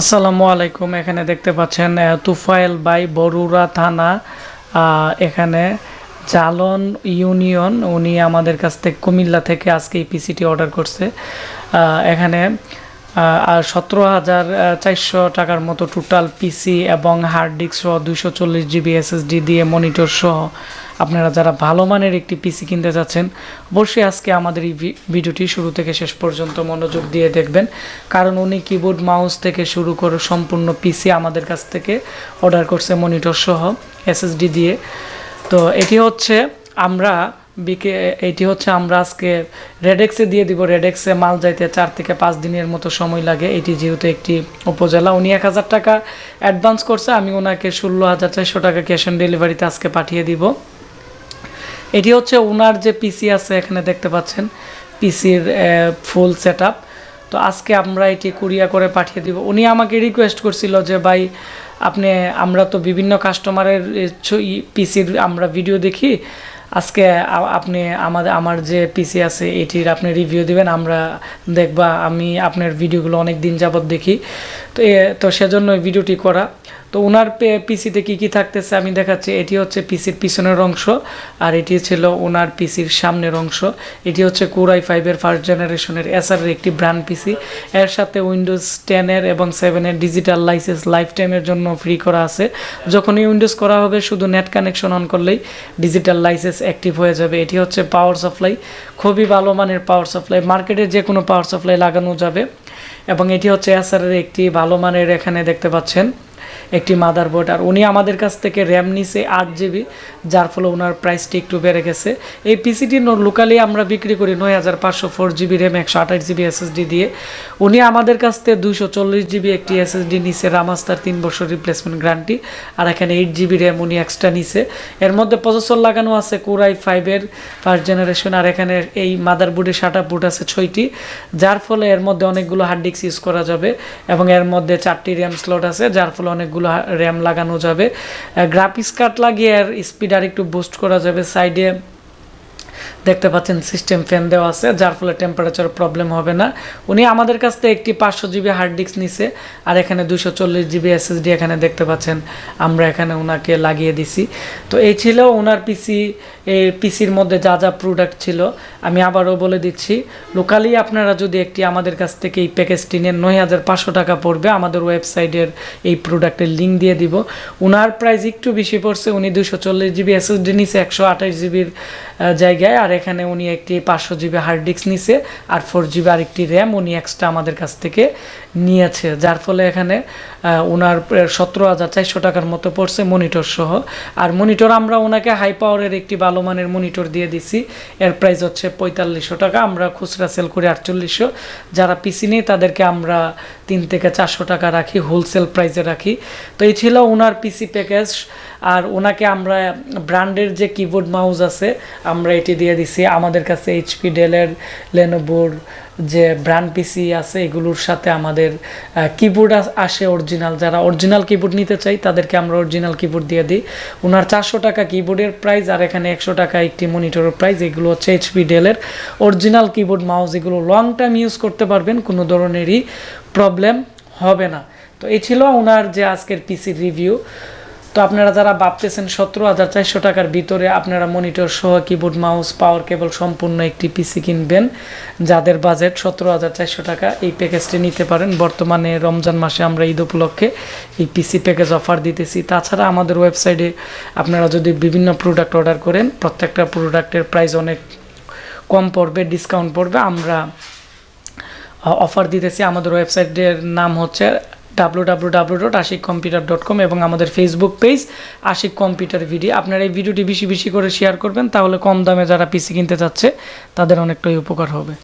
আসসালামু আলাইকুম। এখানে দেখতে পাচ্ছেন তুফাইল বাই বরুড়া থানা, এখানে জালন ইউনিয়ন। উনি আমাদের কাছ থেকে কুমিল্লা থেকে আজকে এই পিসিটি অর্ডার করছে। এখানে 17,400 টাকার মতো টোটাল পিসি এবং হার্ড ডিস্ক সহ 240 GB SSD দিয়ে মনিটর সহ আপনারা যারা ভালো মানের একটি পিসি কিনতে যাচ্ছেন অবশ্যই আজকে আমাদের এই ভিডিওটি শুরু থেকে শেষ পর্যন্ত মনোযোগ দিয়ে দেখবেন, কারণ উনি কিবোর্ড মাউস থেকে শুরু করে সম্পূর্ণ পিসি আমাদের কাছ থেকে অর্ডার করছে মনিটর সহ SSD দিয়ে। তো এটি হচ্ছে আমরা আজকে রেডেক্সে দিয়ে দিব। রেডেক্সে মাল যাইতে 4 থেকে 5 দিনের মতো সময় লাগে। এটি যেহেতু একটি উপজেলা, উনি 1000 টাকা অ্যাডভান্স করছে, আমি ওনাকে 16,400 টাকা ক্যাশ অন ডেলিভারিতে আজকে পাঠিয়ে দিব। এটি হচ্ছে ওনার যে পিসি আছে, এখানে দেখতে পাচ্ছেন পিসির ফুল সেটআপ। তো আজকে আমরা এটি কুরিয়ার করে পাঠিয়ে দিব। উনি আমাকে রিকোয়েস্ট করছিল যে ভাই আমরা তো বিভিন্ন কাস্টমারের পিসির আমরা ভিডিও দেখি, আজকে আপনি আমার যে পিসি আছে এটির আপনি রিভিউ দিবেন, আমরা দেখবা। আমি আপনার ভিডিওগুলো অনেক দিন যাবত দেখি, তো সেজন্য ভিডিওটি করা। তো ওনার পিসিতে কি থাকতেছে আমি দেখাচ্ছি। এটি হচ্ছে পিসির পিছনের অংশ, আর এটি ছিল ওনার পিসির সামনের অংশ। এটি হচ্ছে Core i5-এর ফার্স্ট জেনারেশনের এসারের একটি ব্র্যান্ড পিসি। এর সাথে উইন্ডোজ 10-এর এবং 7-এর ডিজিটাল লাইসেন্স লাইফ টাইমের জন্য ফ্রি করা আছে। যখনই উইন্ডোজ করা হবে শুধু নেট কানেকশন অন করলেই ডিজিটাল লাইসেন্স অ্যাক্টিভ হয়ে যাবে। এটি হচ্ছে পাওয়ার সাপ্লাই, খুবই ভালো মানের পাওয়ার সাপ্লাই, মার্কেটে যে কোনো পাওয়ার সাপ্লাই লাগানো যাবে। এবং এটি হচ্ছে এসারের একটি ভালো মানের, এখানে দেখতে পাচ্ছেন একটি মাদারবোর্ড। আর উনি আমাদের কাছ থেকে র্যাম নিছে 8 GB, যার ফলে ওনার প্রাইসটি একটু বেড়ে গেছে। এই পিসিটি লোকালি আমরা বিক্রি করি 9,500 4GB র্যাম 128GB SSD দিয়ে। উনি আমাদের কাছ থেকে 240GB একটি SSD নিছে, রামাস্টার 3 বছর রিপ্লেসমেন্ট গ্যারান্টি। আর এখানে 8GB র্যাম উনি এক্সট্রা নিছে। এর মধ্যে প্রসেসর লাগানো আছে Core i5-এর ফার্স্ট জেনারেশন। আর এখানে এই মাদারবোর্ডের শাটার বুট আছে 6টি, যার ফলে এর মধ্যে অনেকগুলো হার্ড ডিস্ক ইউজ করা যাবে। এবং এর মধ্যে 4টি র্যাম স্লট আছে, যার ফলে অনেকগুলো র্যাম লাগানো যাবে। গ্রাফিক্স কার্ড লাগিয়ে এর স্পিড আর একটু বুস্ট করা যাবে। সাইডে দেখতে পাচ্ছেন সিস্টেম ফ্যান দেওয়া আছে, যার ফলে টেম্পারেচার প্রবলেম হবে না। উনি আমাদের কাছ থেকে একটি 500GB হার্ড ডিস্ক নিছে, আর এখানে 240GB SSD এখানে দেখতে পাচ্ছেন আমরা এখানে ওনাকে লাগিয়ে দিছি। তো এই ছিল ওনার পিসি। এই পিসির মধ্যে যা প্রোডাক্ট ছিল আমি আবারও বলে দিচ্ছি। লোকালি আপনারা যদি একটি আমাদের কাছ থেকে এই প্যাকেজটি নেন 9,500 টাকা পড়বে। আমাদের ওয়েবসাইটের এই প্রোডাক্টের লিঙ্ক দিয়ে দিব। ওনার প্রাইস একটু বেশি পড়ছে, উনি 240GB SSD নিছে 128GBর জায়গায়। আর এখানে উনি একটি 500GB হার্ড ডিস্ক নিছে, আর 4GB আর একটি র্যাম উনি এক্সট্রা আমাদের কাছ থেকে নিয়েছে, যার ফলে এখানে ওনার 17,400 টাকার মতো পড়ছে মনিটর সহ। আর মনিটর আমরা ওনাকে হাই পাওয়ারের একটি ভালো মানের মনিটর দিয়ে দিছি। এর প্রাইস হচ্ছে 4500 টাকা, আমরা খুচরা সেল করি 4800। যারা পিসি নেই তাদেরকে আমরা 3 থেকে 400 টাকা রাখি, হোলসেল প্রাইসে রাখি। তো এই ছিল ওনার পিসি প্যাকেজ। আর ওনাকে আমরা ব্র্যান্ডের যে কিবোর্ড মাউস আছে আমরা এটি দিয়ে দিছি। আমাদের কাছে HP, ডেলের, লেনোভোর যে ব্র্যান্ড পিসি আছে এগুলোর সাথে আমাদের কিবোর্ড আসে অরিজিনাল। যারা অরিজিনাল কিবোর্ড নিতে চাই তাদেরকে আমরা অরিজিনাল কিবোর্ড দিয়ে দিই। ওনার 400 টাকা কিবোর্ডের প্রাইস, আর এখানে 100 টাকা একটি মনিটরের প্রাইস। এগুলো হচ্ছে HP, ডেলের অরিজিনাল কিবোর্ড মাউস। এগুলো লং টাইম ইউজ করতে পারবেন, কোনো ধরনেরই প্রবলেম হবে না। তো এই ছিল ওনার যে আজকের পিসির রিভিউ। তো আপনারা যারা ভাবতেছেন 17,400 টাকার ভিতরে আপনারা মনিটর সহ কিবোর্ড মাউস পাওয়ার কেবল সম্পূর্ণ একটি পিসি কিনবেন, যাদের বাজেট 17,400 টাকা, এই প্যাকেজটি নিতে পারেন। বর্তমানে রমজান মাসে আমরা ঈদ উপলক্ষে এই পিসি প্যাকেজ অফার দিতেছি। তাছাড়া আমাদের ওয়েবসাইটে আপনারা যদি বিভিন্ন প্রোডাক্ট অর্ডার করেন প্রত্যেকটা প্রোডাক্টের প্রাইস অনেক কম পড়বে, ডিসকাউন্ট পড়বে। আমরা অফার দিতেছি। আমাদের ওয়েবসাইটের নাম হচ্ছে www.ashikcomputer.com এবং আমাদের Facebook page Ashik computer video. আপনারা এই ভিডিওটি বেশি বেশি করে শেয়ার করবেন, তাহলে কম দামে যারা পিসি কিনতে চাচ্ছে তাদের অনেকটাই উপকার হবে।